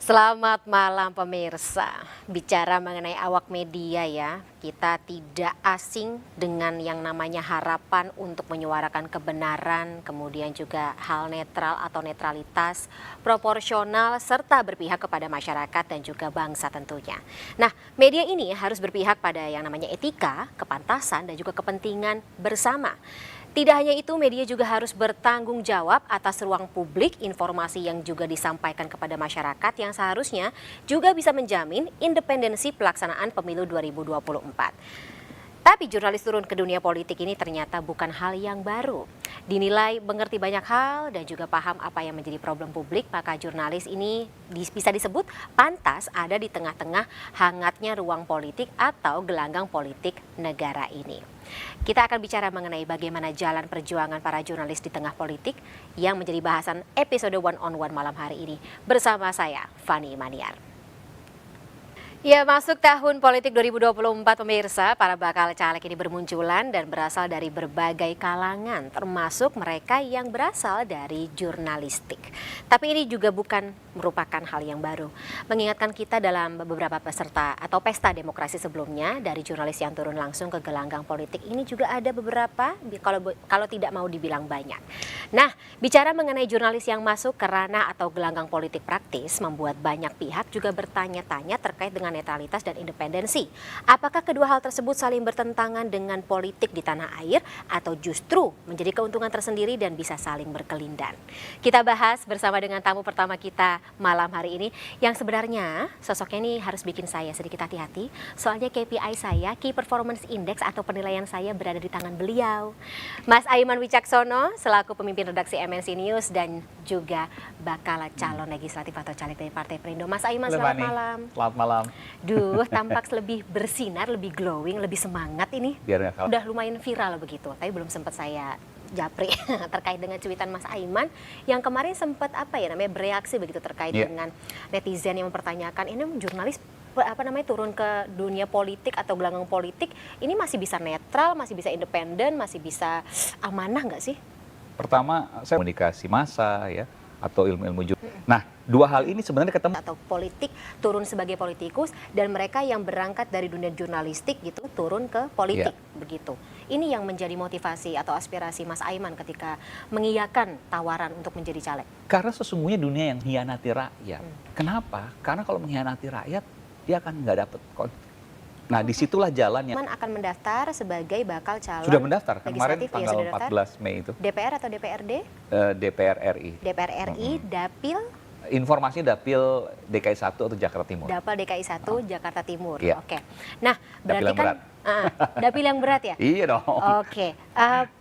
Selamat malam pemirsa. Bicara mengenai awak media ya, kita tidak asing dengan yang namanya harapan untuk menyuarakan kebenaran, kemudian juga hal netral atau netralitas, proporsional, serta berpihak kepada masyarakat dan juga bangsa tentunya. Nah, media ini harus berpihak pada yang namanya etika, kepantasan, dan juga kepentingan bersama. Tidak hanya itu, media juga harus bertanggung jawab atas ruang publik, informasi yang juga disampaikan kepada masyarakat yang seharusnya juga bisa menjamin independensi pelaksanaan pemilu 2024. Tapi jurnalis turun ke dunia politik ini ternyata bukan hal yang baru. Dinilai mengerti banyak hal dan juga paham apa yang menjadi problem publik, maka jurnalis ini bisa disebut pantas ada di tengah-tengah hangatnya ruang politik atau gelanggang politik negara ini. Kita akan bicara mengenai bagaimana jalan perjuangan para jurnalis di tengah politik yang menjadi bahasan episode One on One malam hari ini. Bersama saya, Fani Maniar. Ya, masuk tahun politik 2024 pemirsa, para bakal caleg ini bermunculan dan berasal dari berbagai kalangan, termasuk mereka yang berasal dari jurnalistik. Tapi ini juga bukan merupakan hal yang baru. Mengingatkan kita dalam beberapa peserta atau pesta demokrasi sebelumnya, dari jurnalis yang turun langsung ke gelanggang politik ini juga ada beberapa, kalau tidak mau dibilang banyak. Nah, bicara mengenai jurnalis yang masuk ke ranah atau gelanggang politik praktis, membuat banyak pihak juga bertanya-tanya terkait dengan netralitas dan independensi. Apakah kedua hal tersebut saling bertentangan dengan politik di tanah air atau justru menjadi keuntungan tersendiri dan bisa saling berkelindan? Kita bahas bersama dengan tamu pertama kita malam hari ini yang sebenarnya sosoknya ini harus bikin saya sedikit hati-hati. Soalnya KPI saya, Key Performance Index atau penilaian saya berada di tangan beliau. Mas Aiman Wicaksono selaku pemimpin redaksi MNC News dan juga bakal calon legislatif atau caleg dari Partai Perindo. Mas Aiman, selamat malam. Selamat malam. Duh, tampak lebih bersinar, lebih glowing, lebih semangat ini. Biar gak kalah. Udah lumayan viral begitu, tapi belum sempat saya japri terkait dengan cuitan Mas Aiman yang kemarin sempat bereaksi begitu terkait dengan netizen yang mempertanyakan ini jurnalis turun ke dunia politik atau gelanggang politik ini masih bisa netral, masih bisa independen, masih bisa amanah nggak sih? Pertama, saya komunikasi massa ya atau ilmu-ilmu jurnalistik. Nah, dua hal ini sebenarnya ketemu. Atau politik turun sebagai politikus dan mereka yang berangkat dari dunia jurnalistik gitu turun ke politik begitu. Ini yang menjadi motivasi atau aspirasi Mas Aiman ketika mengiyakan tawaran untuk menjadi caleg. Karena sesungguhnya dunia yang mengkhianati rakyat. Kenapa? Karena kalau mengkhianati rakyat, dia akan nggak dapat. Nah, disitulah jalannya. Aiman akan mendaftar sebagai bakal calon. Sudah mendaftar kemarin legislatif, tanggal 14 Mei itu. DPR atau DPRD? DPR RI. DPR RI, Dapil. Informasinya Dapil DKI 1 atau Jakarta Timur. Dapil DKI 1 Jakarta Timur. Iya. Oke. Nah, berarti Dapil yang dapil yang berat ya? Iya dong. Oke.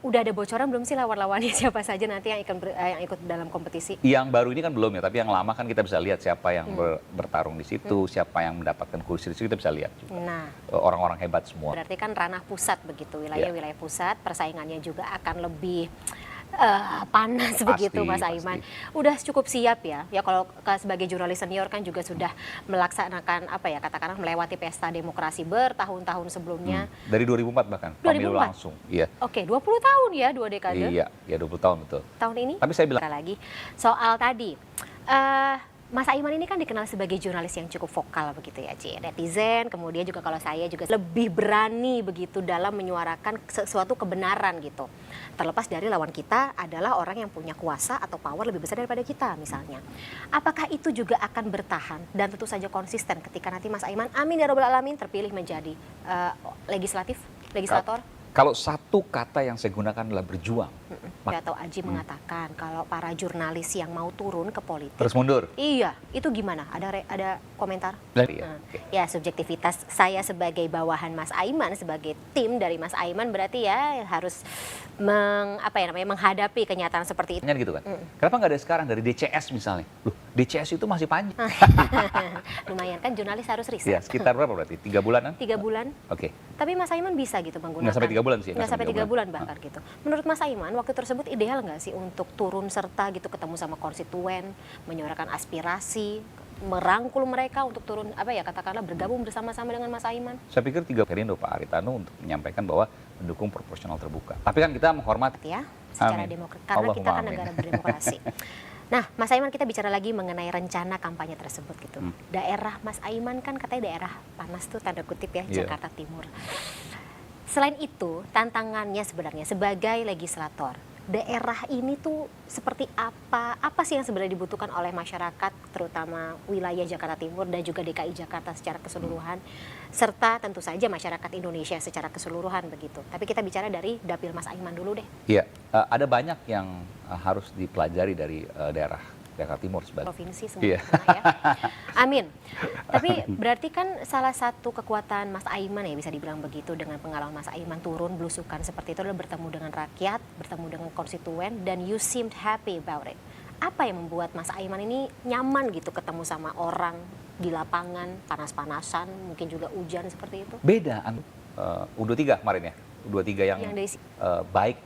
Udah ada bocoran belum sih lawan-lawannya siapa saja nanti yang ikut dalam kompetisi? Yang baru ini kan belum ya, tapi yang lama kan kita bisa lihat siapa yang bertarung di situ, siapa yang mendapatkan kursi di situ kita bisa lihat juga. Nah, orang-orang hebat semua. berarti kan ranah pusat begitu, wilayah pusat, persaingannya juga akan lebih panas begitu Mas Aiman. Udah cukup siap ya? Ya kalau sebagai jurnalis senior kan juga sudah melaksanakan katakanlah melewati pesta demokrasi bertahun-tahun sebelumnya. Dari 2004 bahkan, pemilu langsung. Iya. Oke, 20 tahun ya, 2 dekade. Iya, 20 tahun betul. Tahun ini? Tapi saya bilang lagi soal tadi. Mas Aiman ini kan dikenal sebagai jurnalis yang cukup vokal begitu ya, Ci. Netizen, kemudian juga kalau saya juga lebih berani begitu dalam menyuarakan sesuatu kebenaran gitu. Terlepas dari lawan kita adalah orang yang punya kuasa atau power lebih besar daripada kita misalnya. Apakah itu juga akan bertahan dan tentu saja konsisten ketika nanti Mas Aiman, amin ya robbal alamin, terpilih menjadi legislator? Kalau satu kata yang saya gunakan adalah berjuang. Atau Aji mengatakan kalau para jurnalis yang mau turun ke politik terus mundur. Iya, itu gimana? Ada komentar? Ya, subjektivitas saya sebagai bawahan Mas Aiman, sebagai tim dari Mas Aiman berarti ya harus menghadapi kenyataan seperti itu. Gitu kan. Kenapa nggak ada sekarang dari DCS misalnya? Loh, DCS itu masih panjang. Lumayan kan jurnalis harus riset. Ya, sekitar berapa berarti? 3 bulanan? 3 bulan. Oke. Tapi Mas Aiman bisa gitu menggunakan. Nggak sampai 3 bulan sih. Nggak sampai 3 bulan bahkan gitu. Menurut Mas Aiman, waktu tersebut ideal nggak sih untuk turun serta gitu ketemu sama konstituen, menyuarakan aspirasi, merangkul mereka untuk turun katakanlah bergabung bersama-sama dengan Mas Aiman? Saya pikir 3 Perindo Pak Haritanu untuk menyampaikan bahwa mendukung proporsional terbuka. Tapi kan kita menghormati ya secara demokrasi karena kita kan negara berdemokrasi. Nah, Mas Aiman, kita bicara lagi mengenai rencana kampanye tersebut gitu. Daerah Mas Aiman kan katanya daerah panas tuh, tanda kutip ya, Iya. Jakarta Timur. Selain itu, tantangannya sebenarnya sebagai legislator, daerah ini tuh seperti apa? Apa sih yang sebenarnya dibutuhkan oleh masyarakat, terutama wilayah Jakarta Timur dan juga DKI Jakarta secara keseluruhan, serta tentu saja masyarakat Indonesia secara keseluruhan begitu. Tapi kita bicara dari dapil Mas Aiman dulu deh. Iya, ada banyak yang harus dipelajari dari daerah Jakarta Timur sebagai Provinsi semua Iya. kena ya. Amin. Tapi berarti kan salah satu kekuatan Mas Aiman ya bisa dibilang begitu, dengan pengalaman Mas Aiman turun belusukan seperti itu adalah bertemu dengan rakyat, bertemu dengan konstituen, dan you seemed happy about it. Apa yang membuat Mas Aiman ini nyaman gitu ketemu sama orang di lapangan, panas-panasan, mungkin juga hujan seperti itu? beda. U23 kemarin ya, U23 yang Yang dari baik.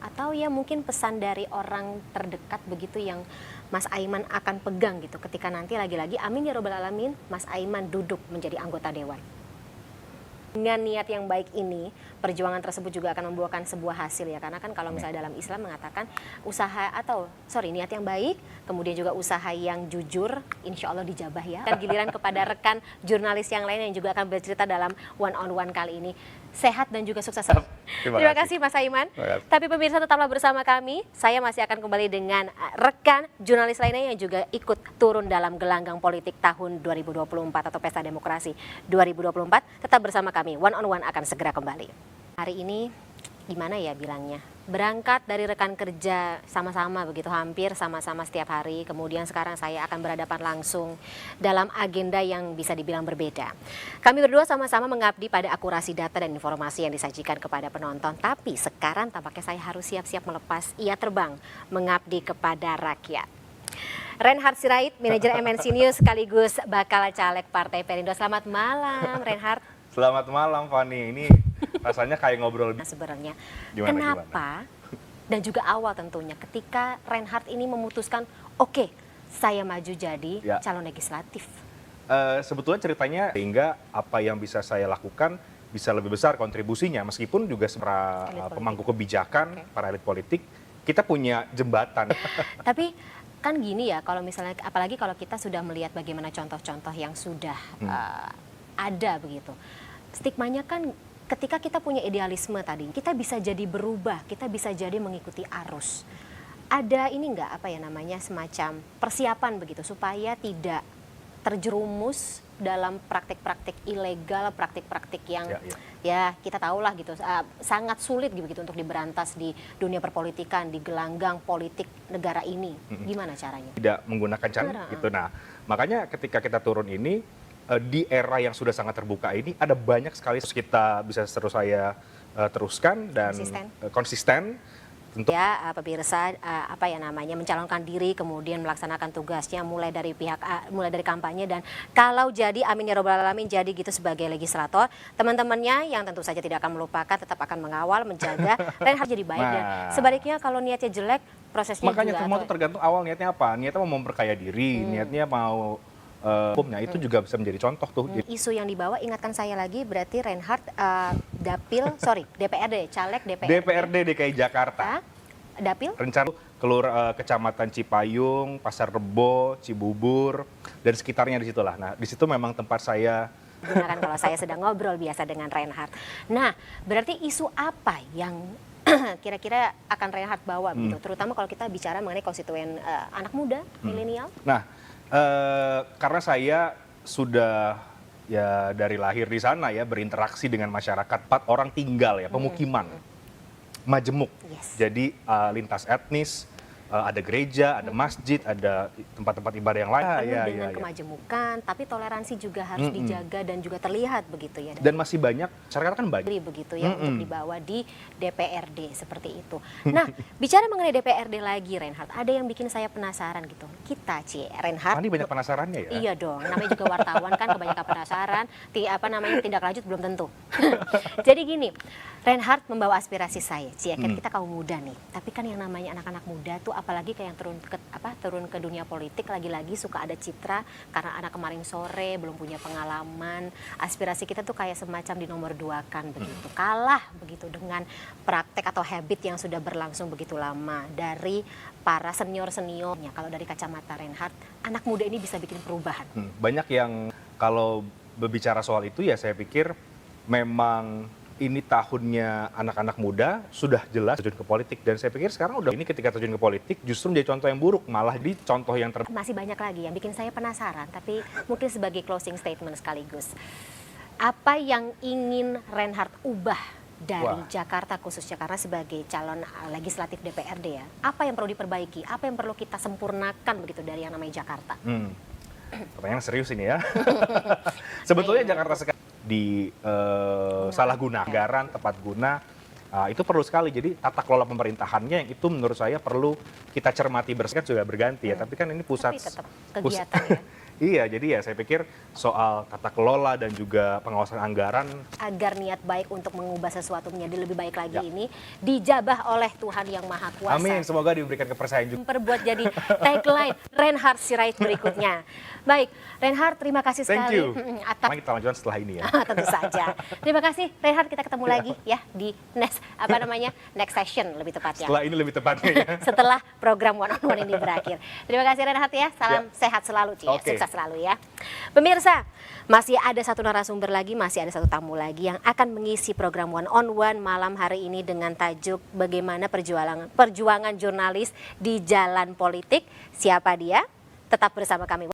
atau ya mungkin pesan dari orang terdekat begitu yang Mas Aiman akan pegang gitu ketika nanti lagi-lagi amin ya robbal alamin Mas Aiman duduk menjadi anggota dewan. Dengan niat yang baik ini, perjuangan tersebut juga akan membuahkan sebuah hasil ya. Karena kan kalau misalnya dalam Islam mengatakan niat yang baik, kemudian juga usaha yang jujur, insya Allah dijabah ya. Dan giliran kepada rekan jurnalis yang lain yang juga akan bercerita dalam one on one kali ini. Sehat dan juga sukses. Terima kasih Mas Aiman. Tapi pemirsa tetaplah bersama kami. Saya masih akan kembali dengan rekan jurnalis lainnya yang juga ikut turun dalam gelanggang politik tahun 2024 atau Pesta Demokrasi 2024. Tetap bersama kami. One on one akan segera kembali. Hari ini gimana ya bilangnya? Berangkat dari rekan kerja sama-sama begitu, hampir sama-sama setiap hari. Kemudian sekarang saya akan berhadapan langsung dalam agenda yang bisa dibilang berbeda. Kami berdua sama-sama mengabdi pada akurasi data dan informasi yang disajikan kepada penonton. Tapi sekarang tampaknya saya harus siap-siap melepas ia terbang, mengabdi kepada rakyat. Reinhard Sirait, manajer MNC News sekaligus bakal caleg Partai Perindo. Selamat malam, Reinhard. Selamat malam, Fani. Ini rasanya kayak ngobrol. Nah, sebenarnya Gimana? kenapa dan juga awal tentunya ketika Reinhard ini memutuskan oke, saya maju jadi Ya. calon legislatif. Sebetulnya ceritanya sehingga apa yang bisa saya lakukan bisa lebih besar kontribusinya, meskipun juga para Elit politik. pemangku kebijakan, Oke. para elit politik, kita punya jembatan. Tapi kan gini ya, kalau misalnya apalagi kalau kita sudah melihat bagaimana contoh-contoh yang sudah ada begitu. Stigmanya kan ketika kita punya idealisme tadi, kita bisa jadi berubah, kita bisa jadi mengikuti arus. Ada ini enggak semacam persiapan begitu supaya tidak terjerumus dalam praktik-praktik ilegal, praktik-praktik yang ya kita tahulah gitu, sangat sulit gitu untuk diberantas di dunia perpolitikan, di gelanggang politik negara ini. Gimana caranya? Tidak menggunakan cara gitu. Nah, makanya ketika kita turun ini, di era yang sudah sangat terbuka ini, ada banyak sekali kita bisa saya teruskan dan konsisten. Tentu Ya, pemirsa mencalonkan diri, kemudian melaksanakan tugasnya mulai dari kampanye, dan kalau jadi amin ya robbal alamin jadi gitu sebagai legislator, teman-temannya yang tentu saja tidak akan melupakan, tetap akan mengawal, menjaga Reinhard jadi baik. Dan sebaliknya kalau niatnya jelek, prosesnya makanya juga semua itu tergantung awal niatnya apa. Niatnya mau memperkaya diri, niatnya mau hukumnya itu juga bisa menjadi contoh tuh. Isu yang dibawa, ingatkan saya lagi, berarti Reinhard DPRD, caleg DPRD DKI Jakarta. Dapil? Rencana Kecamatan Cipayung, Pasar Rebo, Cibubur, dan sekitarnya di situlah. Nah, di situ memang tempat saya gunakan kalau saya sedang ngobrol biasa dengan Reinhard. Nah, berarti isu apa yang kira-kira akan Reinhard bawa gitu, terutama kalau kita bicara mengenai konstituen anak muda, milenial? Nah, karena saya sudah ya dari lahir di sana ya, berinteraksi dengan masyarakat, 4 orang tinggal ya, pemukiman, majemuk. Yes. Jadi lintas etnis, ada gereja, ada masjid, ada tempat-tempat ibadah yang lain. Penuh dengan kemajemukan, tapi toleransi juga harus dijaga dan juga terlihat begitu ya. Dan masih banyak, masyarakat kan banyak. Begitu ya, untuk dibawa di DPRD seperti itu. Nah, bicara mengenai DPRD lagi Reinhard, ada yang bikin saya penasaran gitu. Kita Reinhard. Ini banyak penasarannya ya. Iya dong, namanya juga wartawan kan, kebanyakan penasaran, tindak lanjut belum tentu. Jadi gini, Reinhard membawa aspirasi saya, kan kita kaum muda nih, tapi kan yang namanya anak-anak muda tuh apalagi kayak yang turun ke dunia politik, lagi-lagi suka ada citra karena anak kemarin sore belum punya pengalaman, aspirasi kita tuh kayak semacam di nomor 2 kan begitu, kalah begitu dengan praktek atau habit yang sudah berlangsung begitu lama dari para senior-seniornya. Kalau dari kacamata Reinhardt, anak muda ini bisa bikin perubahan. Banyak yang kalau berbicara soal itu ya saya pikir memang ini tahunnya anak-anak muda sudah jelas terjun ke politik, dan saya pikir sekarang udah ini ketika terjun ke politik justru menjadi contoh yang buruk, malah di contoh yang Masih banyak lagi yang bikin saya penasaran, tapi mungkin sebagai closing statement sekaligus, apa yang ingin Reinhardt ubah dari Jakarta, khususnya karena sebagai calon legislatif DPRD ya, apa yang perlu diperbaiki, apa yang perlu kita sempurnakan begitu dari yang namanya Jakarta? Pertanyaan serius ini ya. Sebetulnya Jakarta sekarang salah guna anggaran, tepat guna, itu perlu sekali. Jadi tata kelola pemerintahannya yang itu menurut saya perlu kita cermati bersama, sudah berganti ya. Tapi kan ini pusat, tapi tetap kegiatan ya. Iya, jadi ya saya pikir soal tata kelola dan juga pengawasan anggaran. Agar niat baik untuk mengubah sesuatu menjadi lebih baik lagi ini dijabah oleh Tuhan Yang Maha Kuasa. Amin, semoga diberikan kepercayaan juga. Memperbuat jadi tagline Reinhardt Sirait berikutnya. Baik, Reinhardt, terima kasih sekali. Mari kita lanjutkan setelah ini ya. Tentu saja. Terima kasih Reinhardt, kita ketemu lagi ya di next session lebih tepatnya. Setelah ini lebih tepatnya ya. Setelah program One on One ini berakhir. Terima kasih Reinhardt ya. Salam sehat selalu Ci. Sukses selalu ya. Pemirsa, masih ada satu narasumber lagi, masih ada satu tamu lagi yang akan mengisi program One on One malam hari ini dengan tajuk bagaimana perjuangan jurnalis di jalan politik. Siapa dia? Tetap bersama kami.